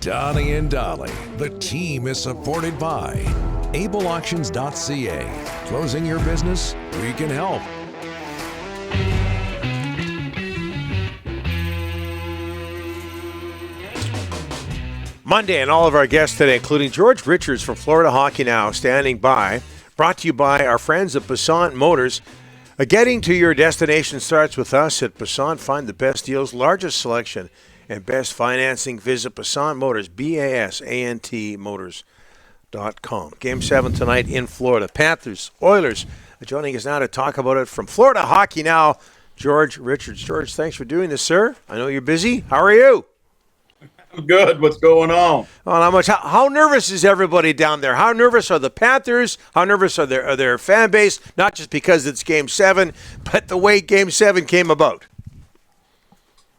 Donnie and Dolly. The team is supported by ableauctions.ca. Closing your business? We can help. Monday, and all of our guests today, including George Richards from Florida Hockey Now, standing by. Brought to you by our friends at Passant Motors. Getting to your destination starts with us at Passant. Find the best deals, largest selection, and best financing. Visit Passant Motors, BASANT Motors.com. Game 7 tonight in Florida. Panthers, Oilers. Joining us now to talk about it from Florida Hockey Now, George Richards. George, thanks for doing this, sir. I know you're busy. How are you? I'm good. What's going on? Oh, not much. How nervous is everybody down there? How nervous are the Panthers? How nervous are their fan base? Not just because it's Game 7, but the way Game 7 came about.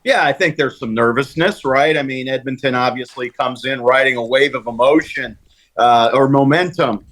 Yeah, I think there's some nervousness, right? I mean, Edmonton obviously comes in riding a wave of emotion or momentum,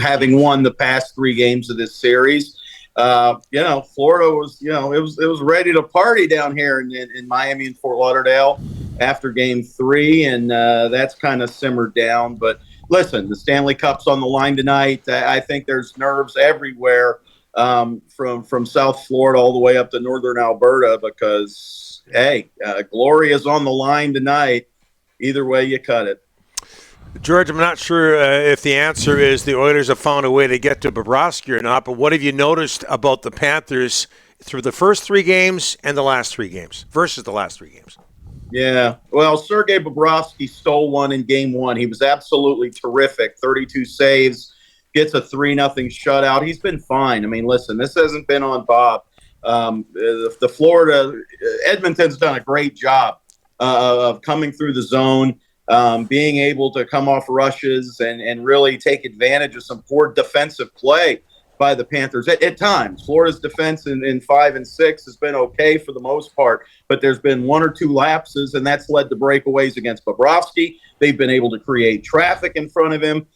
having won the past 3 games of this series. Florida was, it was ready to party down here in Miami and Fort Lauderdale after Game 3, and that's kind of simmered down. But listen, the Stanley Cup's on the line tonight. I think there's nerves everywhere from South Florida all the way up to northern Alberta because, hey, glory is on the line tonight. Either way you cut it. George, I'm not sure if the answer is the Oilers have found a way to get to Bobrovsky or not, but what have you noticed about the Panthers through the first 3 games and the last 3 games versus the last 3 games? Yeah, well, Sergei Bobrovsky stole one in Game 1. He was absolutely terrific, 32 saves, gets a 3-0 shutout. He's been fine. I mean, listen, this hasn't been on Bob. The Florida, Edmonton's done a great job of coming through the zone, being able to come off rushes and really take advantage of some poor defensive play by the Panthers at times. Florida's defense in 5 and 6 has been okay for the most part, but there's been 1 or 2 lapses, and that's led to breakaways against Bobrovsky. They've been able to create traffic in front of him,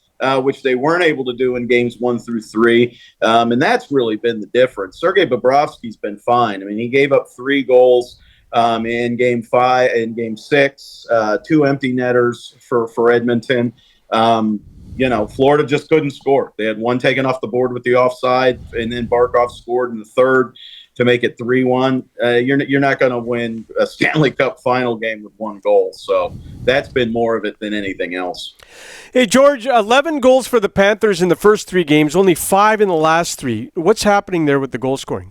which they weren't able to do in games 1 through 3, and that's really been the difference. Sergei Bobrovsky's been fine. I mean, he gave up 3 goals in Game 5, in Game 6, 2 empty netters for Edmonton. Florida just couldn't score. They had 1 taken off the board with the offside, and then Barkov scored in the 3rd to make it 3-1. You're not going to win a Stanley Cup final game with 1 goal. So that's been more of it than anything else. Hey, George, 11 goals for the Panthers in the first 3 games, only 5 in the last 3. What's happening there with the goal scoring?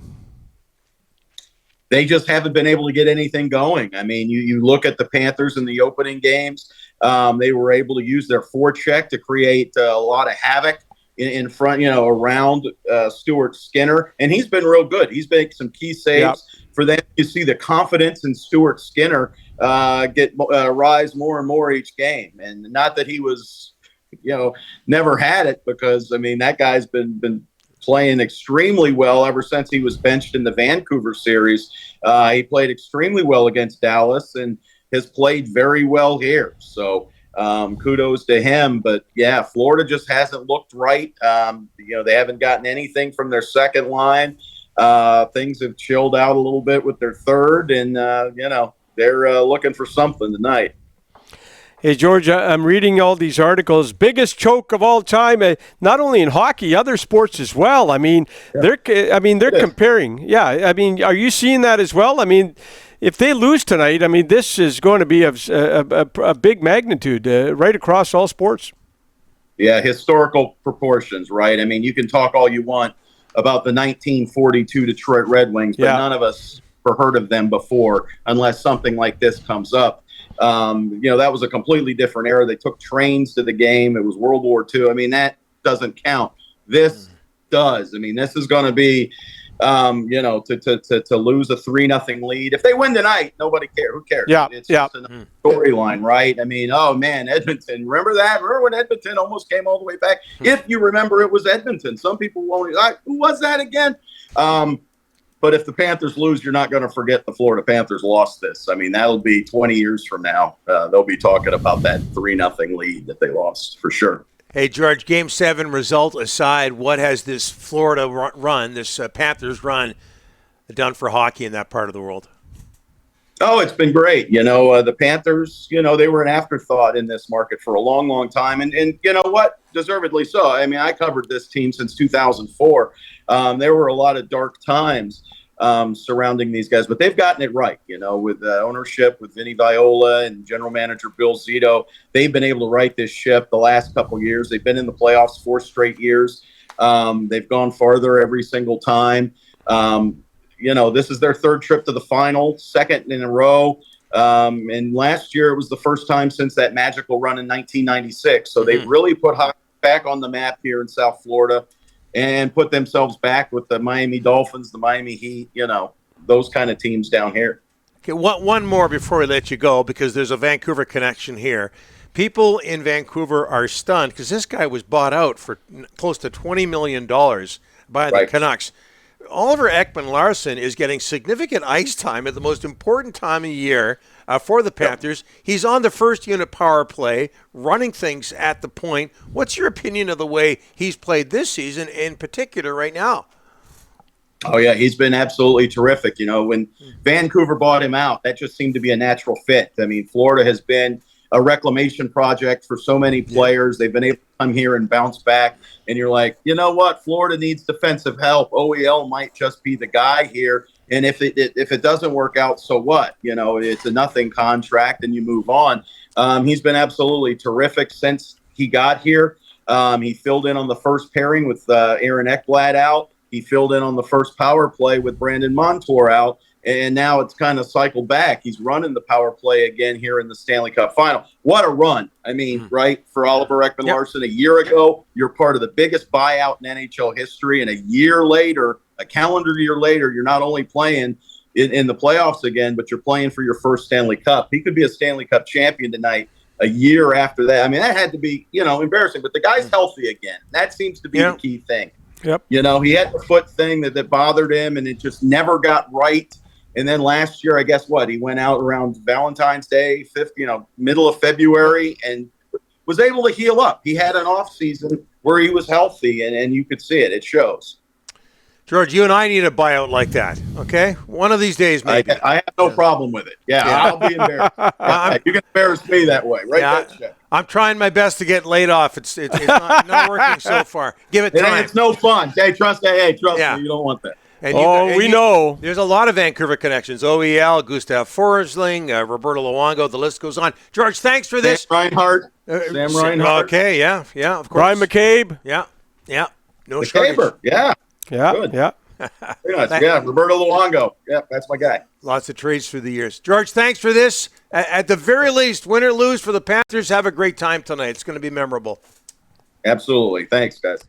They just haven't been able to get anything going. I mean, you look at the Panthers in the opening games. They were able to use their forecheck to create a lot of havoc in front, around Stuart Skinner. And he's been real good. He's made some key saves for them. You see the confidence in Stuart Skinner rise more and more each game. And not that he was, never had it because, I mean, that guy's been playing extremely well ever since he was benched in the Vancouver series. He played extremely well against Dallas and has played very well here. So kudos to him. But, yeah, Florida just hasn't looked right. They haven't gotten anything from their second line. Things have chilled out a little bit with their third, and, they're looking for something tonight. Hey, George, I'm reading all these articles. Biggest choke of all time, not only in hockey, other sports as well. I mean, they're comparing. Yeah, I mean, are you seeing that as well? I mean, if they lose tonight, I mean, this is going to be a big magnitude right across all sports. Yeah, historical proportions, right? I mean, you can talk all you want about the 1942 Detroit Red Wings, but none of us have heard of them before unless something like this comes up. That was a completely different era. They took trains to the game. It was World War II. I mean, that doesn't count. This does. I mean, this is going to be, to lose a 3-0 lead. If they win tonight, nobody cares. Who cares? It's just a storyline, right? I mean, oh, man, Edmonton. Remember that? Remember when Edmonton almost came all the way back? If you remember, it was Edmonton. Some people won't. Who was that again? But if the Panthers lose, you're not going to forget the Florida Panthers lost this. I mean, that'll be 20 years from now. They'll be talking about that 3-0 lead that they lost, for sure. Hey, George, Game 7 result aside, what has this Florida run, this Panthers run, done for hockey in that part of the world? Oh, it's been great. The Panthers, they were an afterthought in this market for a long, long time. And you know what? Deservedly so. I mean, I covered this team since 2004. There were a lot of dark times surrounding these guys, but they've gotten it right, with ownership, with Vinny Viola and general manager Bill Zito. They've been able to right this ship the last couple of years. They've been in the playoffs 4 straight years. They've gone farther every single time. This is their 3rd trip to the final, 2nd in a row. And last year it was the first time since that magical run in 1996. So they've really put hockey back on the map here in South Florida and put themselves back with the Miami Dolphins, the Miami Heat, those kind of teams down here. Okay, one more before we let you go, because there's a Vancouver connection here. People in Vancouver are stunned because this guy was bought out for close to $20 million by the Canucks. Oliver Ekman-Larsson is getting significant ice time at the most important time of year for the Panthers. He's on the first unit power play, running things at the point. What's your opinion of the way he's played this season in particular right now? Oh, yeah, he's been absolutely terrific. When Vancouver bought him out, that just seemed to be a natural fit. I mean, Florida has been a reclamation project for so many players. They've been able to come here and bounce back. And you're like, you know what? Florida needs defensive help. OEL might just be the guy here. And if it doesn't work out, so what? It's a nothing contract and you move on. He's been absolutely terrific since he got here. He filled in on the first pairing with Aaron Ekblad out. He filled in on the first power play with Brandon Montour out. And now it's kind of cycled back. He's running the power play again here in the Stanley Cup final. What a run. I mean, right, for Oliver Ekman-Larsson. A year ago, you're part of the biggest buyout in NHL history. And a year later, a calendar year later, you're not only playing in the playoffs again, but you're playing for your first Stanley Cup. He could be a Stanley Cup champion tonight a year after that. I mean, that had to be, embarrassing. But the guy's healthy again. That seems to be the key thing. Yep. He had the foot thing that bothered him, and it just never got right. And then last year, I guess he went out around Valentine's Day, middle of February, and was able to heal up. He had an off season where he was healthy, and you could see it. It shows. George, you and I need a buyout like that, okay? One of these days, maybe. I have no problem with it. Yeah. I'll be embarrassed. You can embarrass me that way, right? Yeah, I'm trying my best to get laid off. It's not working so far. Give it time. It's no fun. Trust me. You don't want that. And we know. There's a lot of Vancouver connections. OEL, Gustav Forsling, Roberto Luongo, the list goes on. George, thanks for this. Sam Reinhart. Okay, yeah, of course. Brian McCabe. Yeah. No shortage. Yeah. Good. Yeah. Very nice. Yeah, Roberto Luongo. Yeah, that's my guy. Lots of trades through the years. George, thanks for this. At the very least, win or lose for the Panthers, have a great time tonight. It's going to be memorable. Absolutely. Thanks, guys.